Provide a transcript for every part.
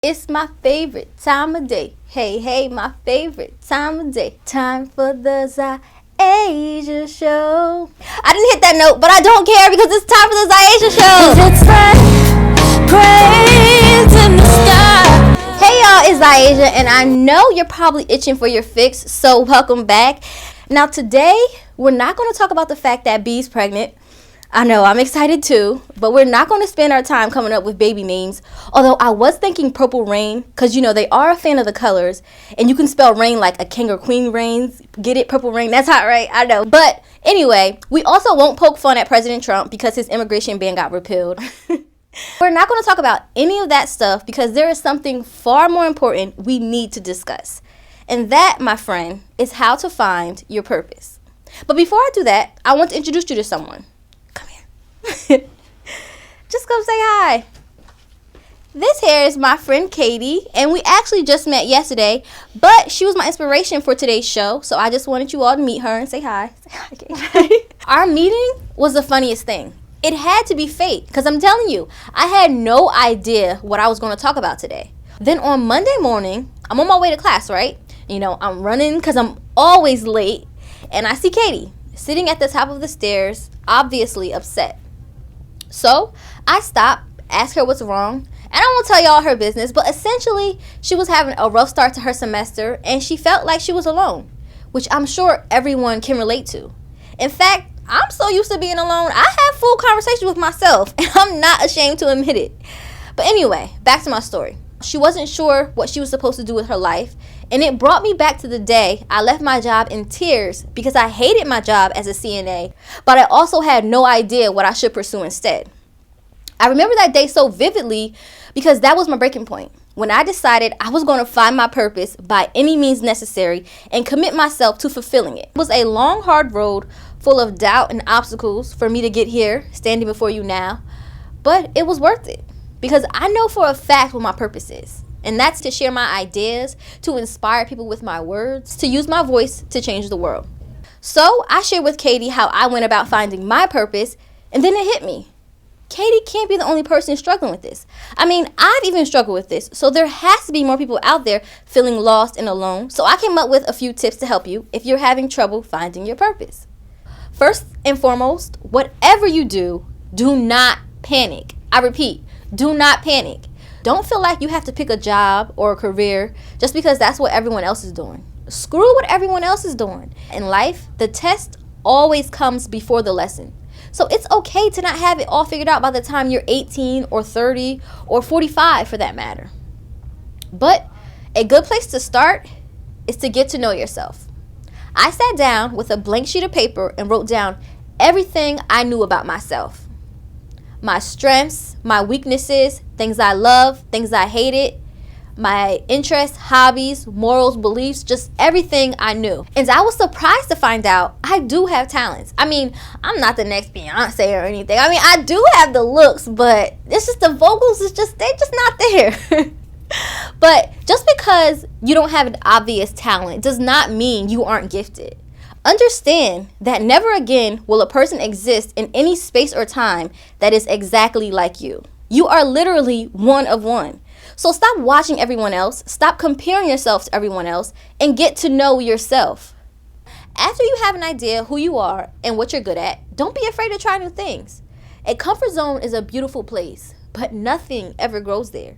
It's my favorite time of day. Hey, hey, my favorite time of day. Time for the Zyasia Show. I didn't hit that note, but I don't care because it's time for the Zyasia Show. It's like praise in the sky. Hey y'all, it's Zyasia, and I know you're probably itching for your fix, so welcome back. Now today, we're not going to talk about the fact that B's pregnant. I know, I'm excited too, but we're not going to spend our time coming up with baby names. Although I was thinking Purple Rain, because you know, they are a fan of the colors, and you can spell rain like a king or queen reigns. Get it? Purple Rain? That's hot, right? I know. But anyway, we also won't poke fun at President Trump because his immigration ban got repealed. We're not going to talk about any of that stuff because there is something far more important we need to discuss. And that, my friend, is how to find your purpose. But before I do that, I want to introduce you to someone. Just come say hi. This here is my friend Katie, and we actually just met yesterday, but she was my inspiration for today's show, so I just wanted you all to meet her and say hi. Say hi, Katie. Our meeting was the funniest thing. It had to be fate, because I'm telling you, I had no idea what I was going to talk about today. Then on Monday morning, I'm on my way to class, right? You know, I'm running because I'm always late, and I see Katie sitting at the top of the stairs, obviously upset. So I stopped, asked her what's wrong, and I won't tell y'all her business, but essentially she was having a rough start to her semester and she felt like she was alone, which I'm sure everyone can relate to. In fact, I'm so used to being alone, I have full conversations with myself and I'm not ashamed to admit it. But anyway, back to my story. She wasn't sure what she was supposed to do with her life, and it brought me back to the day I left my job in tears because I hated my job as a CNA, but I also had no idea what I should pursue instead. I remember that day so vividly because that was my breaking point, when I decided I was going to find my purpose by any means necessary and commit myself to fulfilling it. It was a long, hard road full of doubt and obstacles for me to get here, standing before you now, but it was worth it. Because I know for a fact what my purpose is. And that's to share my ideas, to inspire people with my words, to use my voice to change the world. So I shared with Katie how I went about finding my purpose, and then it hit me. Katie can't be the only person struggling with this. I mean, I've even struggled with this, so there has to be more people out there feeling lost and alone. So I came up with a few tips to help you if you're having trouble finding your purpose. First and foremost, whatever you do, do not panic. I repeat, do not panic. Don't feel like you have to pick a job or a career just because that's what everyone else is doing. Screw what everyone else is doing. In life, the test always comes before the lesson. So it's okay to not have it all figured out by the time you're 18 or 30 or 45 for that matter. But a good place to start is to get to know yourself. I sat down with a blank sheet of paper and wrote down everything I knew about myself. My strengths, my weaknesses, things I love, things I hated, my interests, hobbies, morals, beliefs, just everything I knew. And I was surprised to find out I do have talents. I mean, I'm not the next Beyonce or anything. I mean, I do have the looks, but it's just the vocals, they're just not there. But just because you don't have an obvious talent does not mean you aren't gifted. Understand that never again will a person exist in any space or time that is exactly like you. You are literally one of one. So stop watching everyone else, stop comparing yourself to everyone else, and get to know yourself. After you have an idea who you are and what you're good at, don't be afraid to try new things. A comfort zone is a beautiful place, but nothing ever grows there.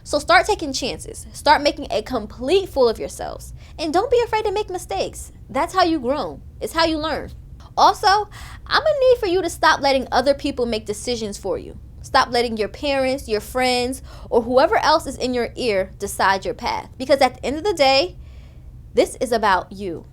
So start taking chances. Start making a complete fool of yourselves. And don't be afraid to make mistakes. That's how you grow. It's how you learn. Also, I'm going to need for you to stop letting other people make decisions for you. Stop letting your parents, your friends, or whoever else is in your ear decide your path. Because at the end of the day, this is about you.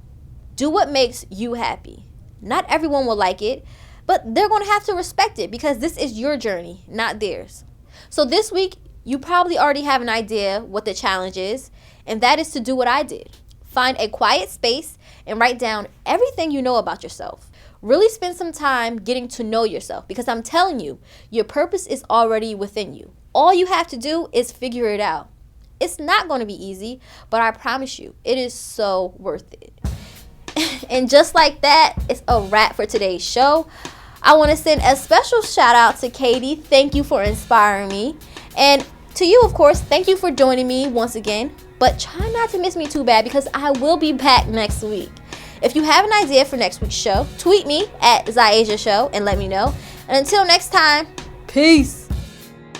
Do what makes you happy. Not everyone will like it, but they're going to have to respect it because this is your journey, not theirs. So this week, you probably already have an idea what the challenge is, and that is to do what I did. Find a quiet space and write down everything you know about yourself. Really spend some time getting to know yourself because I'm telling you, your purpose is already within you. All you have to do is figure it out. It's not going to be easy, but I promise you, it is so worth it. And just like that, it's a wrap for today's show. I want to send a special shout out to Katie. Thank you for inspiring me. And to you, of course, thank you for joining me once again. But try not to miss me too bad because I will be back next week. If you have an idea for next week's show, tweet me at Ziasia Show and let me know. And until next time, peace.